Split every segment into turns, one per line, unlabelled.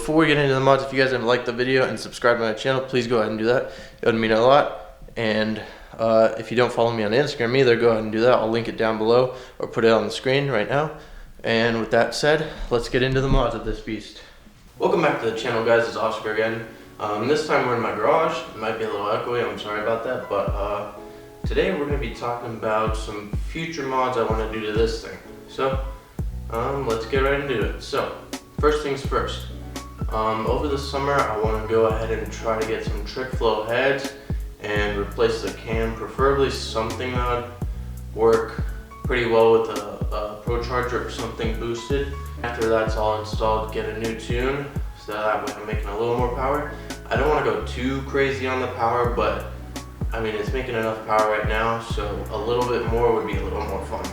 before we get into the mods, if you guys haven't liked the video and subscribed to my channel, please go ahead and do that. It would mean a lot. And if you don't follow me on Instagram either, go ahead and do that. I'll link it down below or put it on the screen right now. And with that said, let's get into the mods of this beast. Welcome back to the channel, guys. It's Oscar again. This time we're in my garage. It might be a little echoey, I'm sorry about that, but today we're going to be talking about some future mods I want to do to this thing. So let's get right into it. So first things first, over the summer I want to go ahead and try to get some trick flow heads and replace the cam, preferably something that would work pretty well with a Pro Charger or something boosted. After that's all installed, get a new tune so that way I'm making a little more power. I don't want to go too crazy on the power, but I mean it's making enough power right now, so a little bit more would be a little more fun.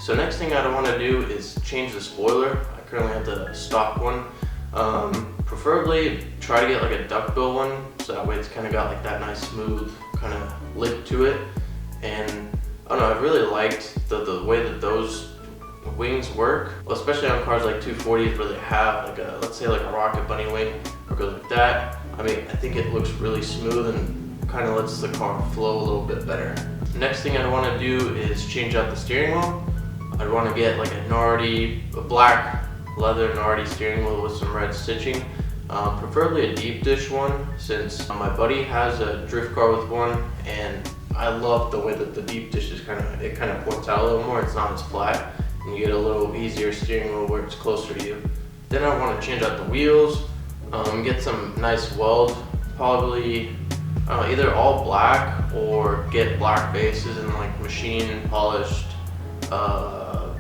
So next thing I want to do is change the spoiler. I currently have the stock one. Preferably try to get like a duckbill one, so that way it's kind of got like that nice smooth kind of lip to it. And I don't know, I really liked the way that those wings work, well, especially on cars like 240s where they have like a, let's say like a rocket bunny wing or goes like that. I mean, I think it looks really smooth and kind of lets the car flow a little bit better. Next thing I want to do is change out the steering wheel. I'd want to get like a black leather Nardi steering wheel with some red stitching, preferably a deep dish one, since my buddy has a drift car with one, and I love the way that the deep dish is kind of points out a little more. It's not as flat, and you get a little easier steering wheel where it's closer to you. Then I want to change out the wheels, get some nice weld, probably either all black or get black bases and like machine polished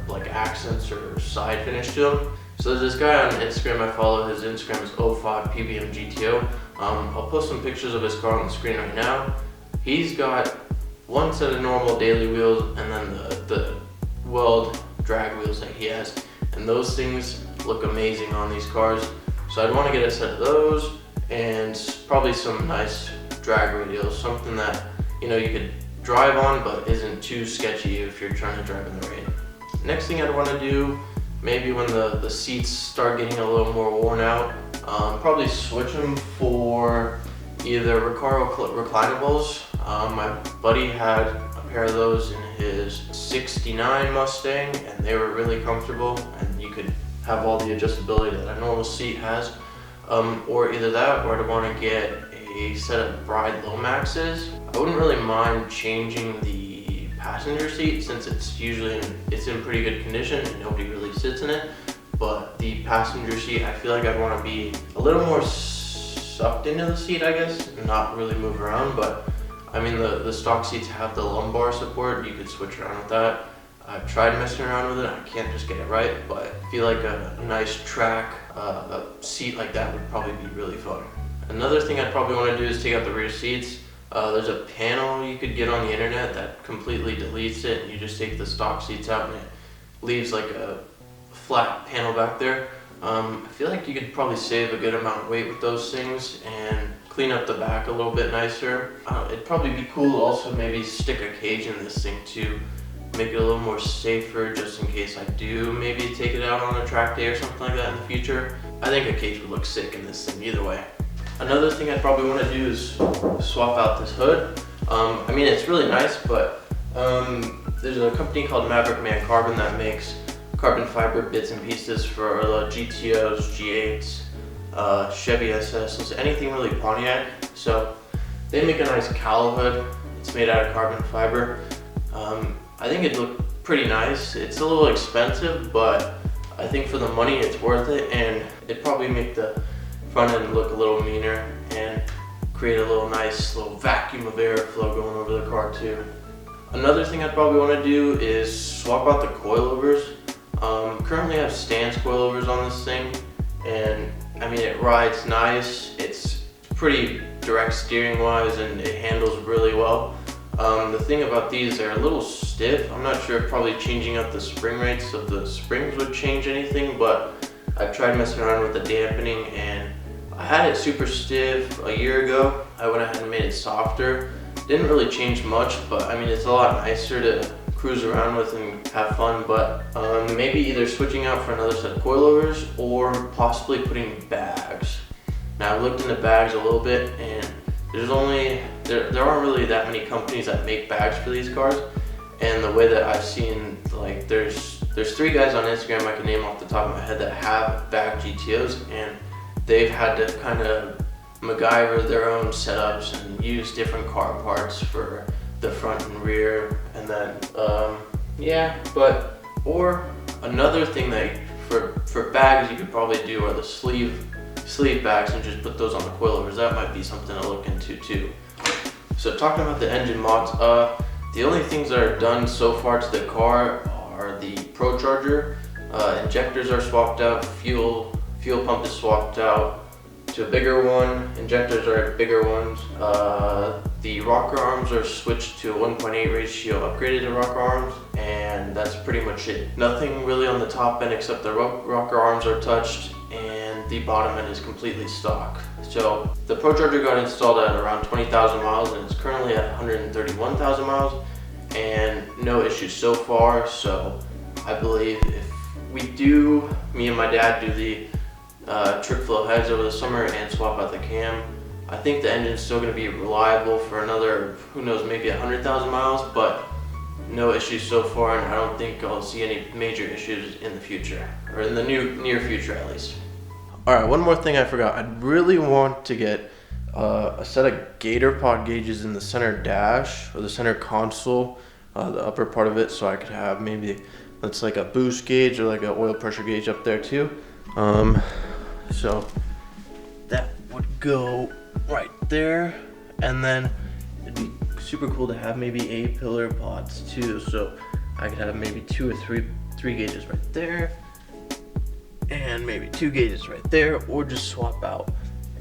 like accents or side finish to them. So there's this guy on Instagram I follow. His Instagram is 05PBM GTO. I'll post some pictures of his car on the screen right now. He's got one set of normal daily wheels and then the weld drag wheels that he has, and those things look amazing on these cars. So I'd want to get a set of those and probably some nice drag radials, something that you could drive on but isn't too sketchy if you're trying to drive in the rain. Next thing I'd want to do, maybe when the seats start getting a little more worn out, probably switch them for either Recaro reclinables. My buddy had a pair of those in his 69 Mustang and they were really comfortable, and you could have all the adjustability that a normal seat has. Or either that, or I'd want to get a set of Bride Lomaxes. I wouldn't really mind changing the passenger seat since it's in pretty good condition and nobody really sits in it, but the passenger seat, I feel like I'd want to be a little more sucked into the seat, I guess, and not really move around. But I mean the stock seats have the lumbar support, you could switch around with that. I've tried messing around with it, I can't just get it right, but I feel like a nice track a seat like that would probably be really fun. Another thing I'd probably want to do is take out the rear seats. There's a panel you could get on the internet that completely deletes it, and you just take the stock seats out and it leaves like a flat panel back there. I feel like you could probably save a good amount of weight with those things and clean up the back a little bit nicer. It'd probably be cool to also maybe stick a cage in this thing to make it a little more safer, just in case I do maybe take it out on a track day or something like that in the future. I think a cage would look sick in this thing either way. Another thing I'd probably want to do is swap out this hood. I mean, it's really nice, but there's a company called Maverick Man Carbon that makes carbon fiber bits and pieces for the GTOs, G8s, Chevy SSs, anything really Pontiac. So they make a nice cowl hood. It's made out of carbon fiber. I think it'd look pretty nice. It's a little expensive, but I think for the money it's worth it, and it'd probably make the front end look a little meaner and create a nice little vacuum of airflow going over the car too. Another thing I'd probably want to do is swap out the coilovers. Currently I have stance coilovers on this thing, and I mean it rides nice. It's pretty direct steering wise and it handles really well. The thing about these, they're a little stiff. I'm not sure if probably changing out the spring rates of the springs would change anything, but I've tried messing around with the dampening and I had it super stiff a year ago. I went ahead and made it softer. Didn't really change much, but I mean it's a lot nicer to cruise around with and have fun. But maybe either switching out for another set of coilovers or possibly putting bags. Now I've looked into bags a little bit, and there aren't really that many companies that make bags for these cars. And the way that I've seen, like there's 3 guys on Instagram I can name off the top of my head that have bag GTOs, and they've had to kind of MacGyver their own setups and use different car parts for the front and rear, and then or another thing that for bags you could probably do are the sleeve bags, and just put those on the coilovers. That might be something to look into too. So talking about the engine mods, the only things that are done so far to the car are the Pro Charger. Injectors are swapped out, fuel pump is swapped out to a bigger one, injectors are bigger ones. The rocker arms are switched to a 1.8 ratio upgraded to rocker arms, and that's pretty much it. Nothing really on the top end except the rocker arms are touched, and the bottom end is completely stock. So the Pro Charger got installed at around 20,000 miles, and it's currently at 131,000 miles, and no issues so far. So I believe if me and my dad do the trip flow heads over the summer and swap out the cam, I think the engine's still going to be reliable for another, who knows, maybe 100,000 miles, but no issues so far, and I don't think I'll see any major issues in the future, or in the near future at least. Alright, one more thing I forgot. I'd really want to get a set of gator pod gauges in the center dash, or the center console, the upper part of it, so I could have maybe, that's like a boost gauge or like an oil pressure gauge up there too. So that would go right there, and then it'd be super cool to have maybe A-pillar pods too, so I could have maybe 2 or 3 gauges right there, and maybe 2 gauges right there, or just swap out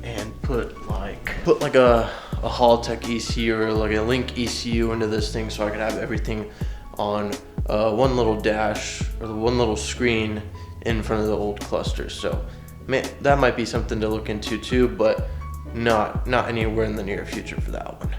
and put like a Holotech ECU or like a Link ECU into this thing, so I could have everything on one little dash or the one little screen in front of the old cluster. So that might be something to look into too, but not anywhere in the near future for that one.